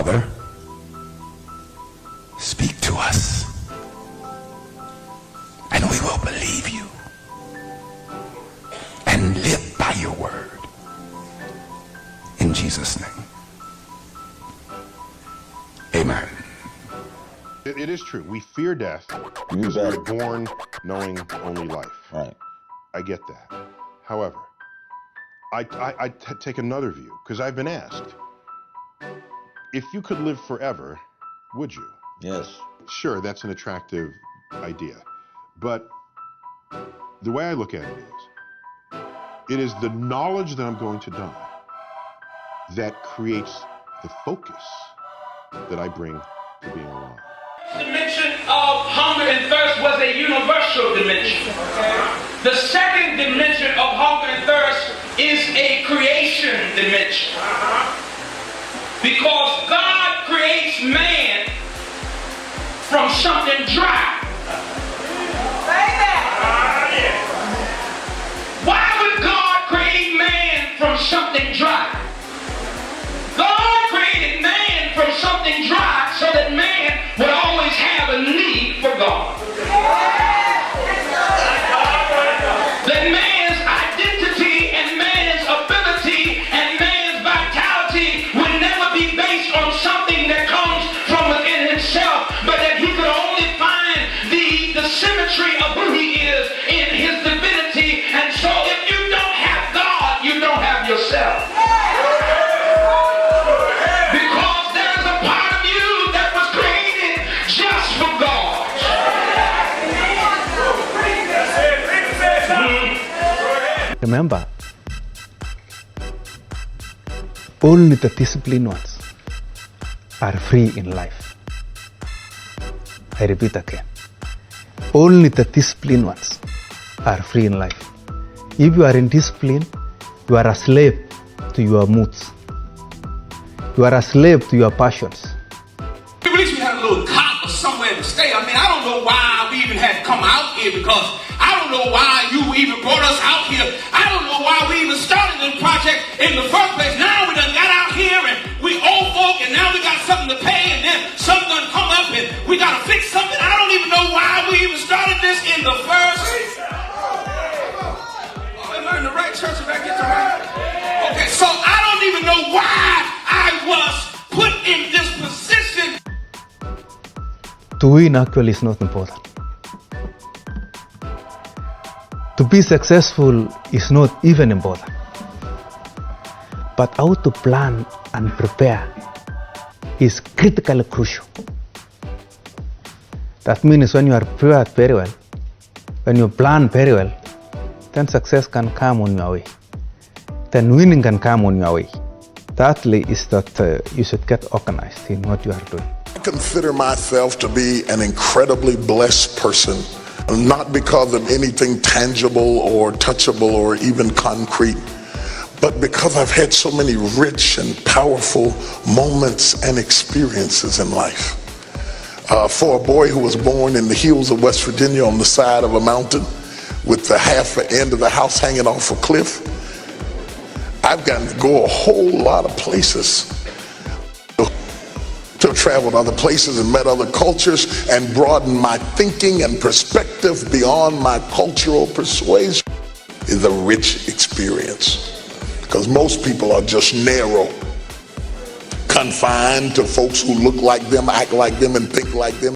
Father, speak to us, and we will believe you and live by your word. In Jesus' name, amen. It is true. We fear death because we were born knowing only life. Right. I get that. However, I take another view, because I've been asked, if you could live forever, would you? Yes. Sure, that's an attractive idea. But the way I look at it is the knowledge that I'm going to die that creates the focus that I bring to being alive. The dimension of hunger and thirst was a universal dimension. The second dimension of hunger and thirst is a creation dimension. Because God creates man from something dry. Why would God create man from something dry? God created man from something dry so that man would always have a need for God. That man's identity and man's ability and man's vitality would never be based on something that comes from within himself, but that he could only find the symmetry of who he is in his divinity. And so if you don't have God, you don't have yourself. Remember, only the disciplined ones are free in life. I repeat again. Only the disciplined ones are free in life. If you are in discipline, you are a slave to your moods. You are a slave to your passions. At least we had a little cot or somewhere to stay. I mean, I don't know why we even had to come out here, because I don't know why you even brought us out here. I don't know why we even started this project in the first place. Now we done got out here and we old folk, and now we got something to pay, and then something done come up and we got to fix something. I don't even know why we even started this in the first place. Oh, am I in the right church if I get the right? Okay, so I don't even know why I was put in this position. To win actually is not important. To be successful is not even important. But how to plan and prepare is critically crucial. That means when you are prepared very well, when you plan very well, then success can come on your way. Then winning can come on your way. Thirdly is that you should get organized in what you are doing. I consider myself to be an incredibly blessed person, not because of anything tangible or touchable or even concrete, but because I've had so many rich and powerful moments and experiences in life. For a boy who was born in the hills of West Virginia on the side of a mountain with the half end of the house hanging off a cliff, I've gotten to go a whole lot of places. To have traveled other places and met other cultures and broadened my thinking and perspective beyond my cultural persuasion is a rich experience. Because most people are just narrow, confined to folks who look like them, act like them, and think like them.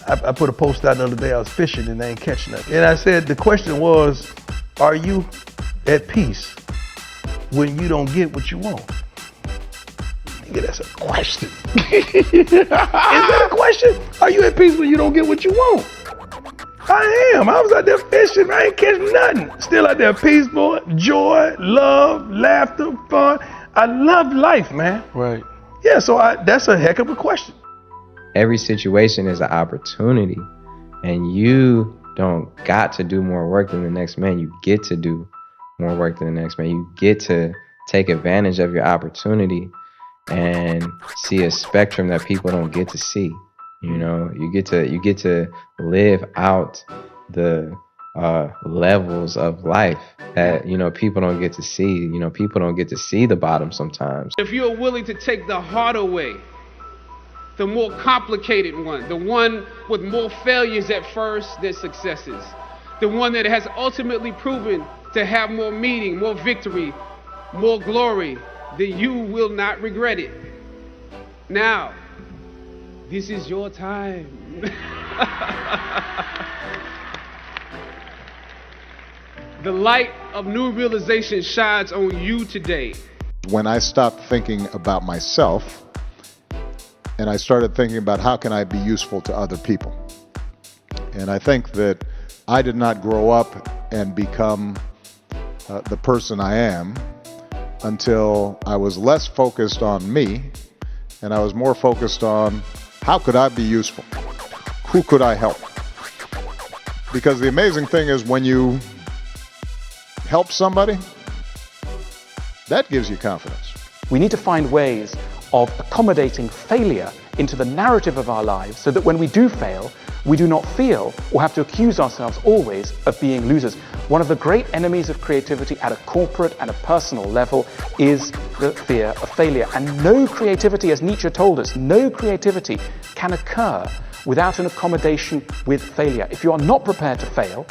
I put a post out the other day. I was fishing and they ain't catching nothing. And I said, the question was, are you at peace when you don't get what you want? Nigga, that's a question. Is that a question? Are you at peace when you don't get what you want? I am. I was out there fishing. I ain't catching nothing. Still out there peaceful, joy, love, laughter, fun. I love life, man. Right. Yeah, so that's a heck of a question. Every situation is an opportunity, and you don't got to do more work than the next man. You get to do more work than the next man. You get to take advantage of your opportunity and see a spectrum that people don't get to see. You know, you get to live out the levels of life that, you know, people don't get to see. You know, people don't get to see the bottom sometimes. If you're willing to take the harder way the more complicated one, the one with more failures at first than successes, the one that has ultimately proven to have more meaning, more victory, more glory, then you will not regret it. Now, this is your time. The light of new realization shines on you today. When I stopped thinking about myself and I started thinking about how can I be useful to other people. And I think that I did not grow up and become the person I am until I was less focused on me and I was more focused on how could I be useful? Who could I help? Because the amazing thing is when you help somebody, that gives you confidence. We need to find ways of accommodating failure into the narrative of our lives so that when we do fail, we do not feel or have to accuse ourselves always of being losers. One of the great enemies of creativity at a corporate and a personal level is the fear of failure. And no creativity, as Nietzsche told us, no creativity can occur without an accommodation with failure. If you are not prepared to fail,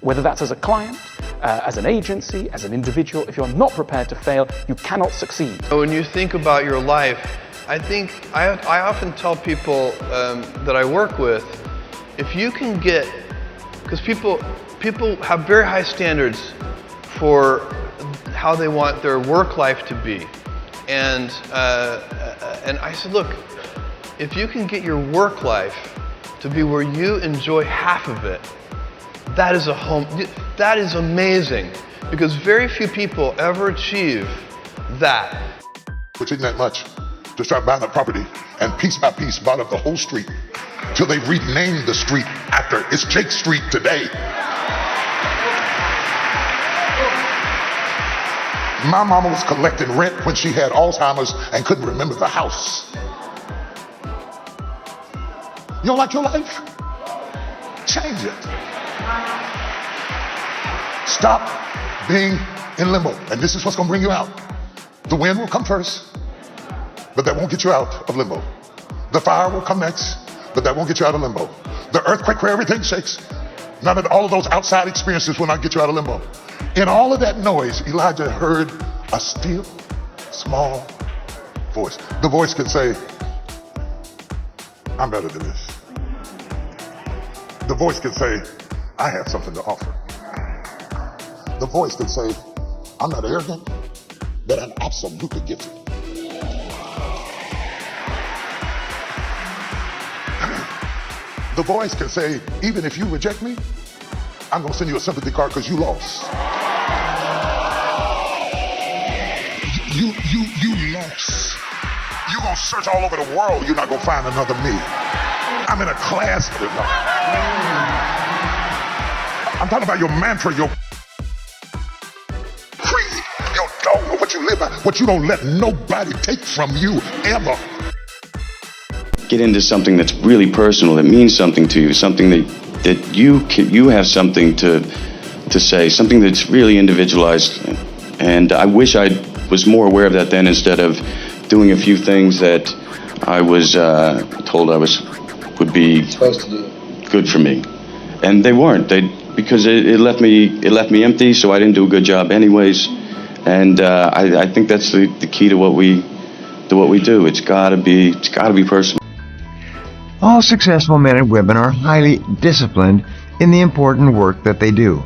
whether that's as a client, as an agency, as an individual, if you're not prepared to fail, you cannot succeed. When you think about your life, I think I often tell people that I work with, if you can get, because people have very high standards for how they want their work life to be, and I said, look, if you can get your work life to be where you enjoy half of it, that is that is amazing, because very few people ever achieve that. Which isn't that much to start buying up property and piece by piece bought up the whole street till they renamed the street after it's Jake Street today. My mama was collecting rent when she had Alzheimer's and couldn't remember the house. You don't like your life? Change it. Stop being in limbo. And this is what's going to bring you out. The wind will come first, but that won't get you out of limbo. The fire will come next, but that won't get you out of limbo. The earthquake where everything shakes, none of all of those outside experiences will not get you out of limbo. In all of that noise, Elijah heard a still, small voice. The voice can say, I'm better than this. The voice can say, I have something to offer. The voice can say, I'm not arrogant, but I'm absolutely gifted. The voice can say, even if you reject me, I'm going to send you a sympathy card because you lost. You lost. You're going to search all over the world. You're not going to find another me. I'm in a class. I'm talking about your mantra, your creed, your dogma, what you live by, what you don't let nobody take from you ever. Get into something that's really personal, that means something to you, something that you have something to say, something that's really individualized. And I wish I was more aware of that then, instead of doing a few things that I was told would be good for me, and they weren't. Because it left me empty, so I didn't do a good job anyways. And I think that's the key to what we do. It's gotta be personal. All successful men and women are highly disciplined in the important work that they do.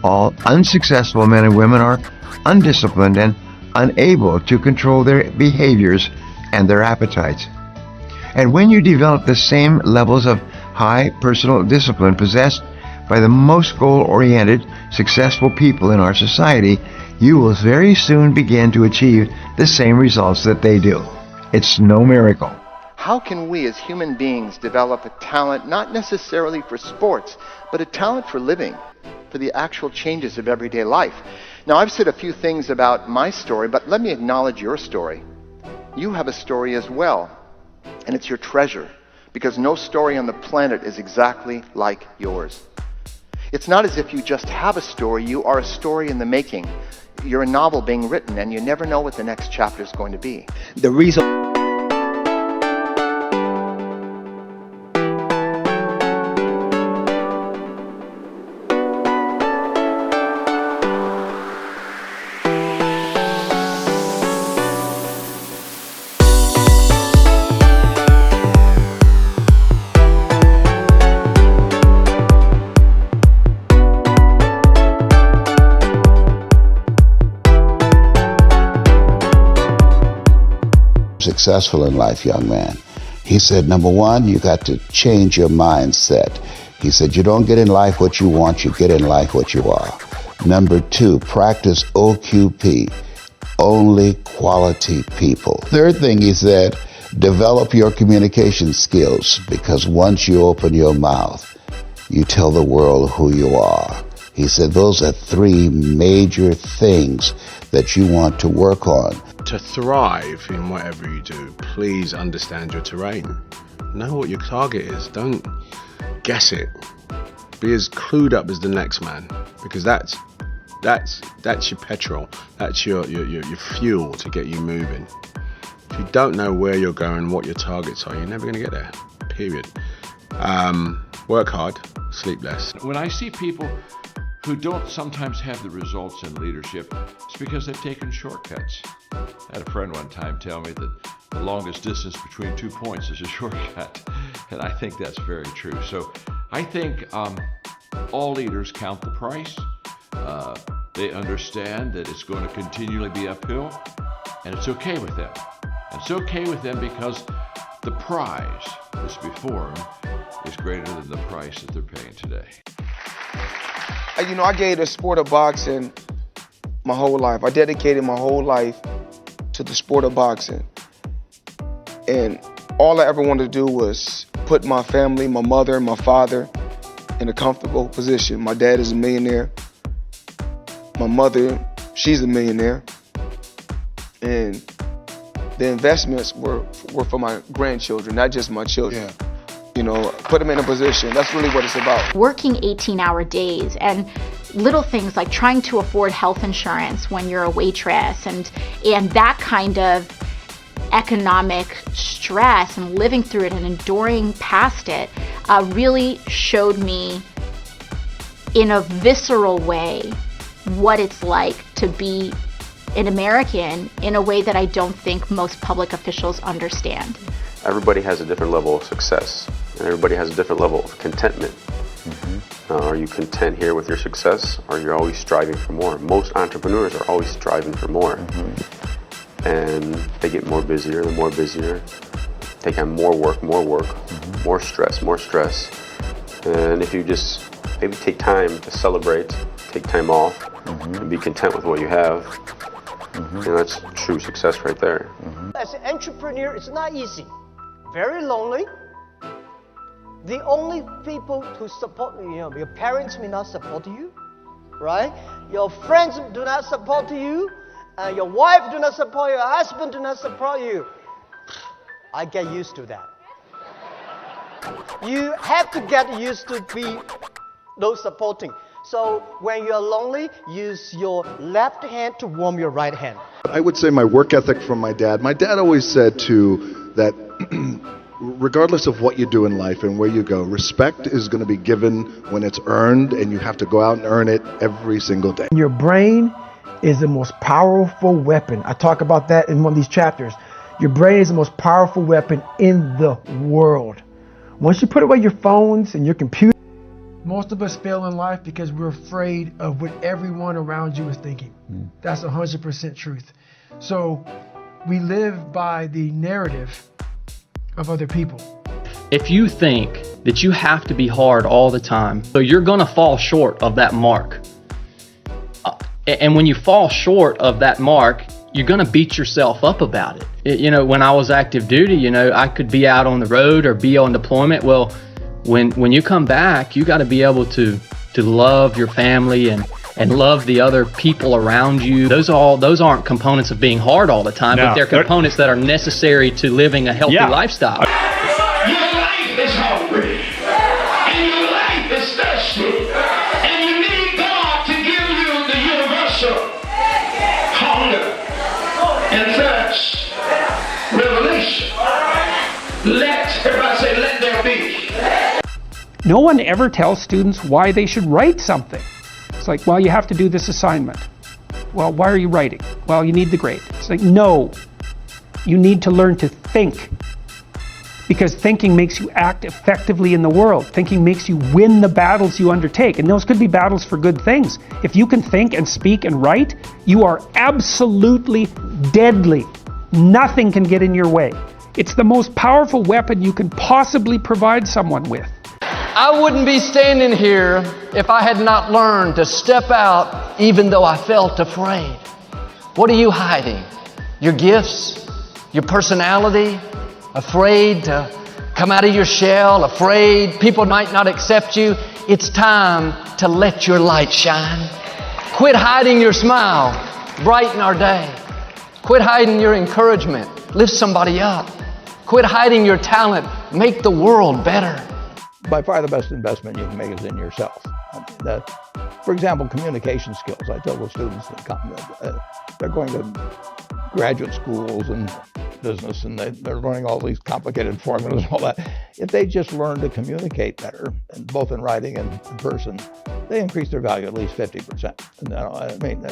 All unsuccessful men and women are undisciplined and unable to control their behaviors and their appetites. And when you develop the same levels of high personal discipline possessed by the most goal-oriented, successful people in our society, you will very soon begin to achieve the same results that they do. It's no miracle. How can we as human beings develop a talent, not necessarily for sports, but a talent for living, for the actual changes of everyday life? Now, I've said a few things about my story, but let me acknowledge your story. You have a story as well, and it's your treasure, because no story on the planet is exactly like yours. It's not as if you just have a story, you are a story in the making. You're a novel being written, and you never know what the next chapter is going to be. The reason successful in life, young man. He said, number one, you got to change your mindset. He said, you don't get in life what you want, you get in life what you are. Number two, practice OQP, only quality people. Third thing he said, develop your communication skills, because once you open your mouth, you tell the world who you are. He said those are three major things that you want to work on. To thrive in whatever you do, please understand your terrain. Know what your target is. Don't guess it. Be as clued up as the next man, because that's your petrol. That's your fuel to get you moving. If you don't know where you're going, what your targets are, you're never going to get there. Period. Work hard, sleep less. When I see people who don't sometimes have the results in leadership, it's because they've taken shortcuts. I had a friend one time tell me that the longest distance between 2 points is a shortcut, and I think that's very true. So I think all leaders count the price. They understand that it's going to continually be uphill, and it's okay with them. And it's okay with them because the prize that's before them is greater than the price that they're paying today. You know, I gave the sport of boxing my whole life. I dedicated my whole life to the sport of boxing. And all I ever wanted to do was put my family, my mother and my father in a comfortable position. My dad is a millionaire. My mother, she's a millionaire. And the investments were for my grandchildren, not just my children. Yeah. You know, put them in a position. That's really what it's about. Working 18-hour days and little things like trying to afford health insurance when you're a waitress and that kind of economic stress and living through it and enduring past it really showed me in a visceral way what it's like to be an American in a way that I don't think most public officials understand. Everybody has a different level of success, and everybody has a different level of contentment. Are you content here with your success, or you're always striving for more? Most entrepreneurs are always striving for more. And they get more busier, the more busier. Take on more work, more stress. And if you just maybe take time to celebrate, take time off, and be content with what you have, and that's true success right there. As an entrepreneur, it's not easy. Very lonely. The only people who support you, your parents may not support you, right? Your friends do not support you. Your wife do not support you. Your husband do not support you. I get used to that. You have to get used to be those supporting. So when you're lonely, use your left hand to warm your right hand. I would say my work ethic from my dad. My dad always said too that regardless of what you do in life and where you go, respect is going to be given when it's earned, and you have to go out and earn it every single day. Your brain is the most powerful weapon. I talk about that in one of these chapters. Your brain is the most powerful weapon in the world. Once you put away your phones and your computer, most of us fail in life because we're afraid of what everyone around you is thinking. That's 100% truth. So we live by the narrative of other people. If you think that you have to be hard all the time, so you're going to fall short of that mark. And when you fall short of that mark, you're going to beat yourself up about it. You know, when I was active duty, you know, I could be out on the road or be on deployment. Well, when you come back, you got to be able to love your family and love the other people around you. Those aren't components of being hard all the time, but they're components that are necessary to living a healthy lifestyle. Your life is hungry, and your life is thirsty, and you need God to give you the universal hunger and thirst revelation. Everybody say, let there be. No one ever tells students why they should write something. It's like, well, you have to do this assignment. Well, why are you writing? Well, you need the grade. It's like, no, you need to learn to think. Because thinking makes you act effectively in the world. Thinking makes you win the battles you undertake. And those could be battles for good things. If you can think and speak and write, you are absolutely deadly Nothing can get in your way. It's the most powerful weapon you can possibly provide someone with. I wouldn't be standing here if I had not learned to step out even though I felt afraid. What are you hiding? Your gifts? Your personality? Afraid to come out of your shell? Afraid people might not accept you? It's time to let your light shine. Quit hiding your smile. Brighten our day. Quit hiding your encouragement. Lift somebody up. Quit hiding your talent. Make the world better. By far the best investment you can make is in yourself. For example, communication skills. I tell those students that come, they're going to graduate schools and business, and they're learning all these complicated formulas and all that. If they just learn to communicate better, both in writing and in person, they increase their value at least 50%. I mean,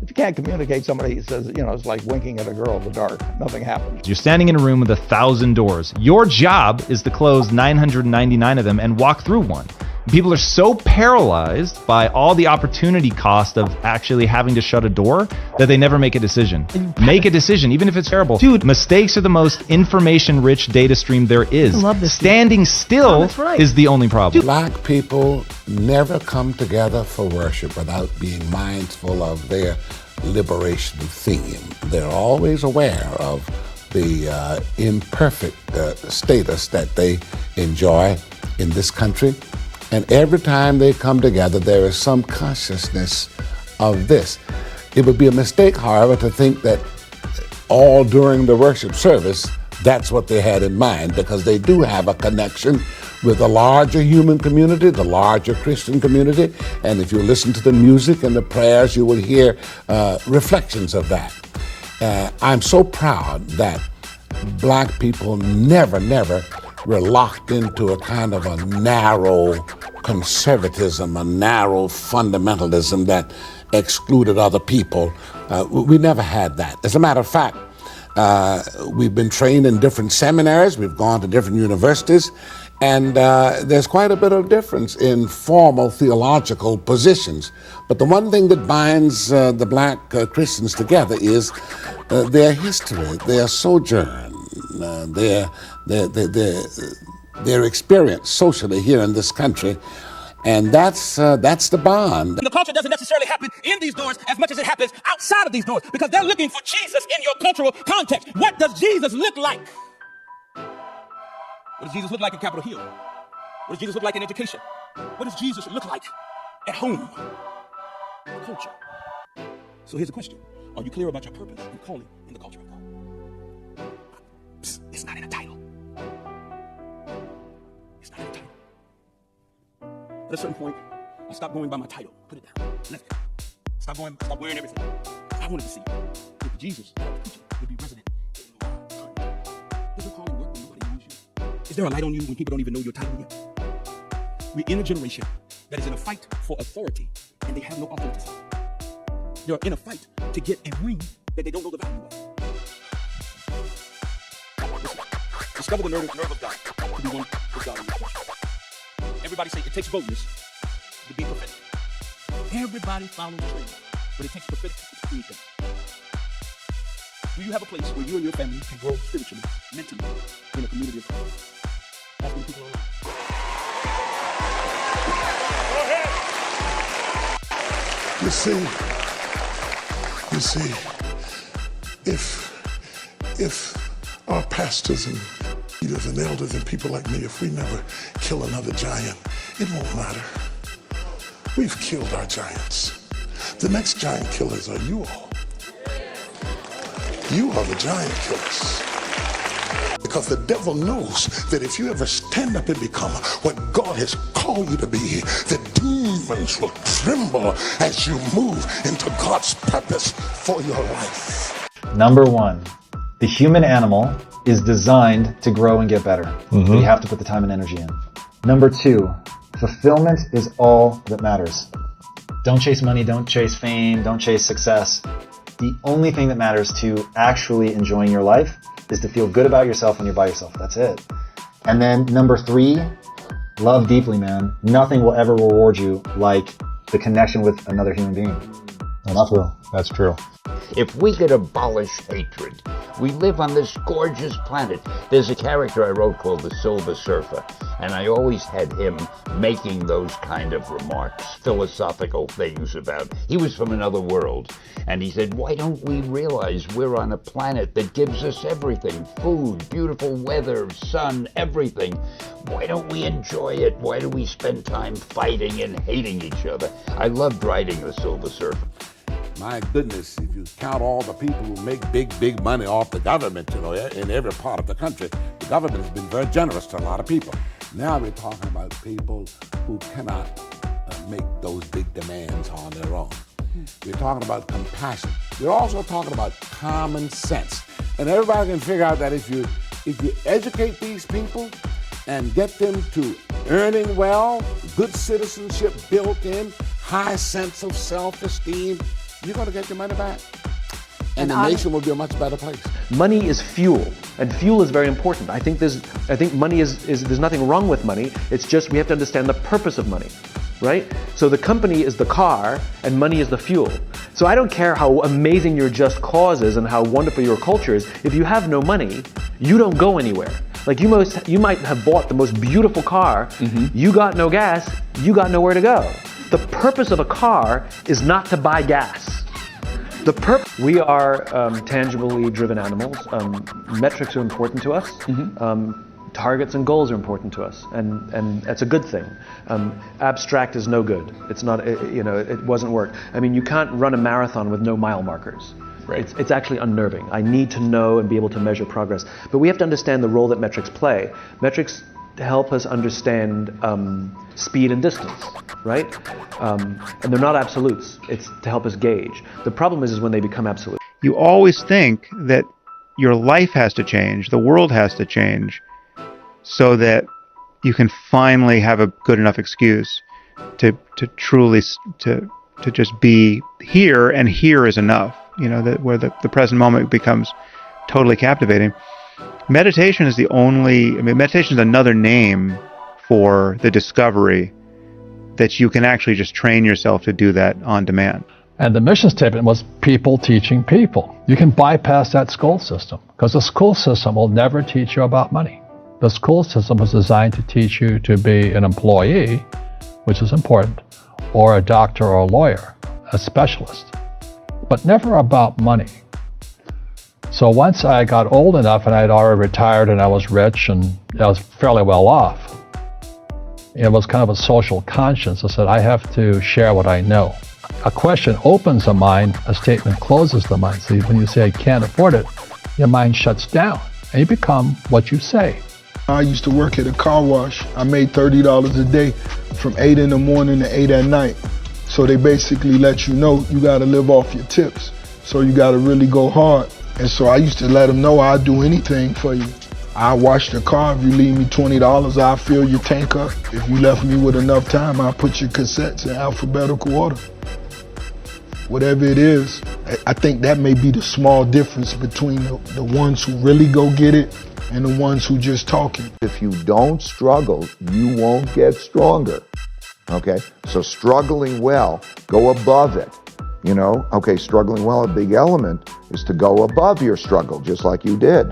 if you can't communicate, somebody says, it's like winking at a girl in the dark. Nothing happens. You're standing in a room with 1,000 doors. Your job is to close 999 of them and walk through one. People are so paralyzed by all the opportunity cost of actually having to shut a door that they never make a decision. Make a decision, even if it's terrible. Dude, mistakes are the most information-rich data stream there is. I love this. Standing still is the only problem. Black people never come together for worship without being mindful of their liberation theme. They're always aware of the imperfect status that they enjoy in this country. And every time they come together, there is some consciousness of this. It would be a mistake, however, to think that all during the worship service, that's what they had in mind, because they do have a connection with the larger human community, the larger Christian community. And if you listen to the music and the prayers, you will hear reflections of that. I'm so proud that black people never were locked into a kind of a narrow conservatism, a narrow fundamentalism that excluded other people. We never had that. As a matter of fact, we've been trained in different seminaries, we've gone to different universities, and there's quite a bit of difference in formal theological positions. But the one thing that binds the black Christians together is their history, their sojourn, their experience socially here in this country, and that's the bond. The culture doesn't necessarily happen in these doors as much as it happens outside of these doors, because they're looking for Jesus in your cultural context. What does Jesus look like? What does Jesus look like in Capitol Hill? What does Jesus look like in education? What does Jesus look like at home? Culture. So here's the question. Are you clear about your purpose and calling in the culture of God? Psst, it's not in a title. It's not in a title. At a certain point, I stopped going by my title. Put it down. Left it. Stop wearing everything. I wanted to see if Jesus, preaching, would be resident in your heart. Does your calling work when nobody knows you? Is there a light on you when people don't even know your title yet? We're in a generation that is in a fight for authority, and they have no authenticity. They're in a fight to get a ring that they don't know the value of. Discover the nerve of God to be one with God in your future. Everybody say it takes boldness to be prophetic. Everybody follows training, but it takes prophetic to create them. Do you have a place where you and your family can grow spiritually, mentally, in a community of Christ? That's when people are alive. You see, if our pastors and leaders and elders and people like me, if we never kill another giant, it won't matter. We've killed our giants. The next giant killers are you all. You are the giant killers. Because the devil knows that if you ever stand up and become what God has called you to be, the demons will tremble as you move into God's purpose for your life. Number one, the human animal is designed to grow and get better. But you have to put the time and energy in. Number two, fulfillment is all that matters. Don't chase money, don't chase fame, don't chase success. The only thing that matters to actually enjoying your life is to feel good about yourself when you're by yourself. That's it. And then number three, love deeply, man. Nothing will ever reward you like the connection with another human being. That's true. That's true. If we could abolish hatred, we live on this gorgeous planet. There's a character I wrote called the Silver Surfer, and I always had him making those kind of remarks, philosophical things about, he was from another world, and he said, why don't we realize we're on a planet that gives us everything, food, beautiful weather, sun, everything. Why don't we enjoy it? Why do we spend time fighting and hating each other? I loved writing the Silver Surfer. My goodness, if you count all the people who make big money off the government, you know, in every part of the country, the government has been very generous to a lot of people. Now we're talking about people who cannot make those big demands on their own. We're talking about compassion. We're also talking about common sense. And everybody can figure out that if you educate these people and get them to earning well, good citizenship built in, high sense of self-esteem, you're going to get your money back. And the nation will be a much better place. Money is fuel, and fuel is very important. I think money is there's nothing wrong with money. It's just we have to understand the purpose of money, right? So the company is the car, and money is the fuel. So I don't care how amazing your just cause is and how wonderful your culture is. If you have no money, you don't go anywhere. Like you might have bought the most beautiful car. You got no gas. You got nowhere to go. The purpose of a car is not to buy gas. We are tangibly driven animals. Metrics are important to us. Targets and goals are important to us, and that's a good thing. Abstract is no good. It's not. It wasn't work. I mean, you can't run a marathon with no mile markers. Right. It's actually unnerving. I need to know and be able to measure progress. But we have to understand the role that metrics play. Metrics help us understand speed and distance, right? And they're not absolutes. It's to help us gauge. The problem is when they become absolute. You always think that your life has to change, the world has to change, so that you can finally have a good enough excuse to truly to just be here, and here is enough. You know, that where the present moment becomes totally captivating. Meditation is meditation is another name for the discovery that you can actually just train yourself to do that on demand. And the mission statement was people teaching people. You can bypass that school system because the school system will never teach you about money. The school system was designed to teach you to be an employee, which is important, or a doctor or a lawyer, a specialist, but never about money. So once I got old enough and I had already retired and I was rich and I was fairly well off, it was kind of a social conscience. I said, I have to share what I know. A question opens the mind, a statement closes the mind. So when you say, I can't afford it, your mind shuts down and you become what you say. I used to work at a car wash. I made $30 a day from 8 in the morning to 8 at night. So they basically let you know you got to live off your tips. So you got to really go hard. And so I used to let them know I'd do anything for you. I wash the car. If you leave me $20, I'll fill your tank up. If you left me with enough time, I'll put your cassettes in alphabetical order. Whatever it is, I think that may be the small difference between the ones who really go get it and the ones who just talking. If you don't struggle, you won't get stronger. Okay? So struggling well, go above it. You know, okay, struggling well, a big element is to go above your struggle, just like you did.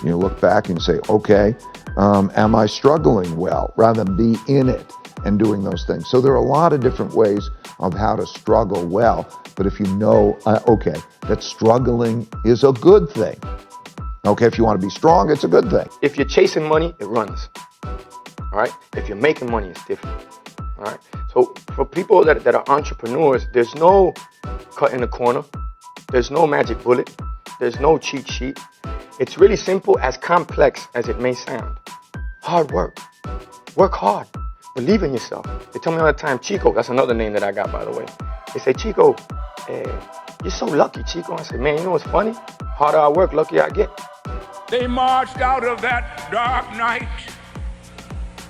You look back and say, okay, am I struggling well, rather than be in it and doing those things. So there are a lot of different ways of how to struggle well, but if you know, okay, that struggling is a good thing. Okay, if you want to be strong, it's a good thing. If you're chasing money, it runs. All right? If you're making money, it's different. All right? So for people that are entrepreneurs, there's no cut in the corner. There's no magic bullet. There's no cheat sheet. It's really simple, as complex as it may sound. Hard work. Work hard. Believe in yourself. They tell me all the time, Chico, that's another name that I got, by the way. They say, Chico, you're so lucky, Chico. I said, man, you know what's funny? Harder I work, luckier I get. They marched out of that dark night.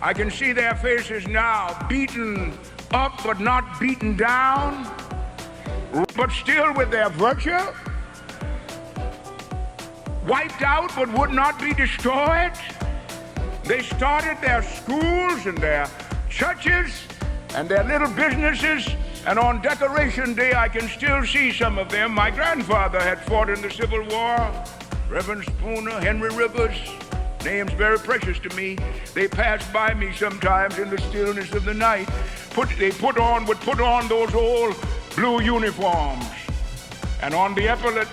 I can see their faces now, beaten up but not beaten down, but still with their virtue. Wiped out but would not be destroyed. They started their schools and their churches and their little businesses And on Decoration Day, I can still see some of them. My grandfather had fought in the Civil War. Reverend Spooner, Henry Rivers, names very precious to me. They passed by me sometimes in the stillness of the night. They would put on those old blue uniforms. And on the epaulet,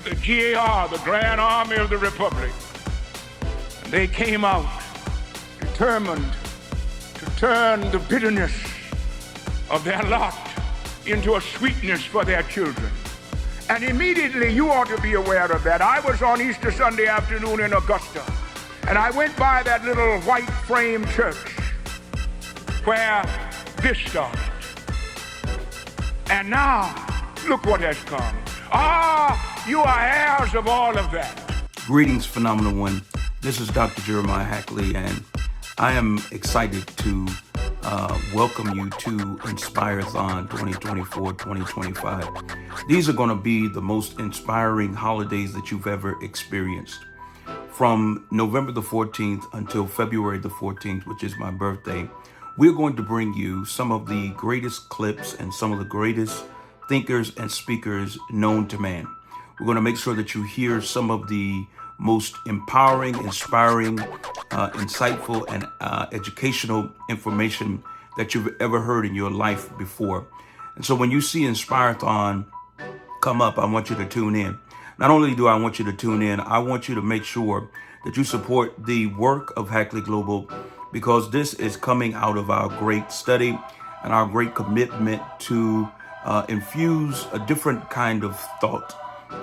the GAR, the Grand Army of the Republic. And they came out determined to turn the bitterness of their lot into a sweetness for their children. And immediately, you ought to be aware of that. I was on Easter Sunday afternoon in Augusta, and I went by that little white frame church where this started. And now, look what has come. You are heirs of all of that. Greetings, Phenomenal One. This is Dr. Jeremiah Hackley, and I am excited to welcome you to Inspirethon 2024-2025. These are going to be the most inspiring holidays that you've ever experienced. From November the 14th until February the 14th, which is my birthday, we're going to bring you some of the greatest clips and some of the greatest thinkers and speakers known to man. We're going to make sure that you hear some of the most empowering, inspiring, insightful, and educational information that you've ever heard in your life before. And so when you see Inspirethon come up, I want you to tune in. Not only do I want you to tune in, I want you to make sure that you support the work of Hackley Global, because this is coming out of our great study and our great commitment to infuse a different kind of thought,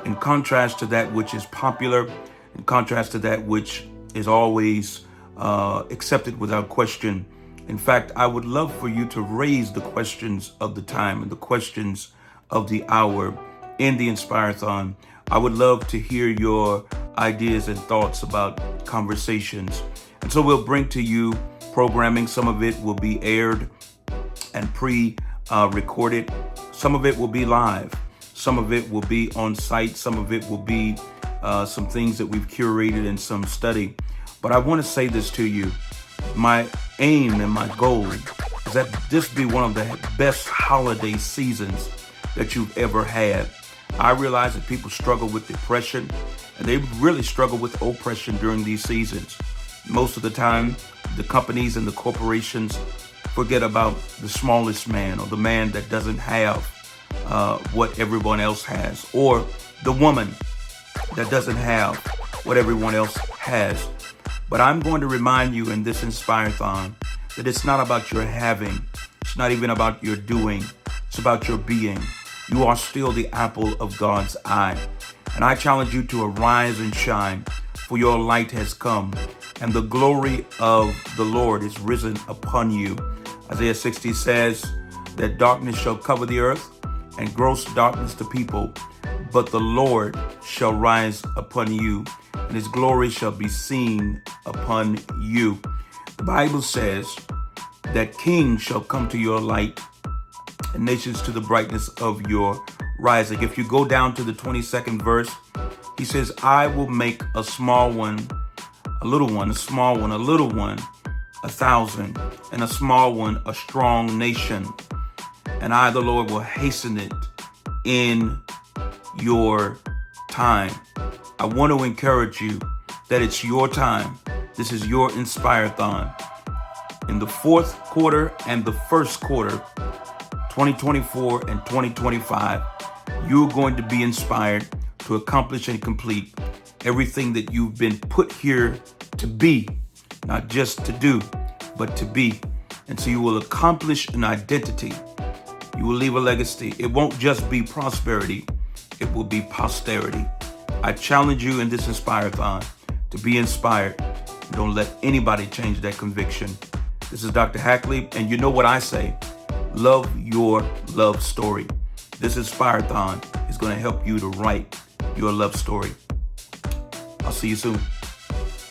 in contrast to that which is popular, in contrast to that which is always accepted without question. In fact, I would love for you to raise the questions of the time and the questions of the hour in the Inspirethon. I would love to hear your ideas and thoughts about conversations. And so we'll bring to you programming. Some of it will be aired and pre-recorded. Some of it will be live. Some of it will be on site. Some of it will be some things that we've curated and some study. But I want to say this to you. My aim and my goal is that this be one of the best holiday seasons that you've ever had. I realize that people struggle with depression, and they really struggle with oppression during these seasons. Most of the time, the companies and the corporations forget about the smallest man, or the man that doesn't have what everyone else has, or the woman that doesn't have what everyone else has. But I'm going to remind you in this Inspirethon that it's not about your having. It's not even about your doing. It's about your being. You are still the apple of God's eye. And I challenge you to arise and shine, for your light has come, and the glory of the Lord is risen upon you. Isaiah 60 says that darkness shall cover the earth, and gross darkness the people, but the Lord shall rise upon you, and his glory shall be seen upon you. The Bible says that kings shall come to your light, and nations to the brightness of your rising. If you go down to the 22nd verse, he says, I will make a small one, a little one, a small one, a little one, 1,000, and a small one, a strong nation. And I, the Lord, will hasten it in your time. I want to encourage you that it's your time. This is your Inspirethon. In the fourth quarter and the first quarter, 2024 and 2025, you're going to be inspired to accomplish and complete everything that you've been put here to be, not just to do, but to be. And so you will accomplish an identity. You will leave a legacy. It won't just be prosperity, it will be posterity. I challenge you in this Inspirethon to be inspired. Don't let anybody change that conviction. This is Dr. Hackley, and you know what I say. Love your love story. This Inspirethon is going to help you to write your love story. I'll see you soon.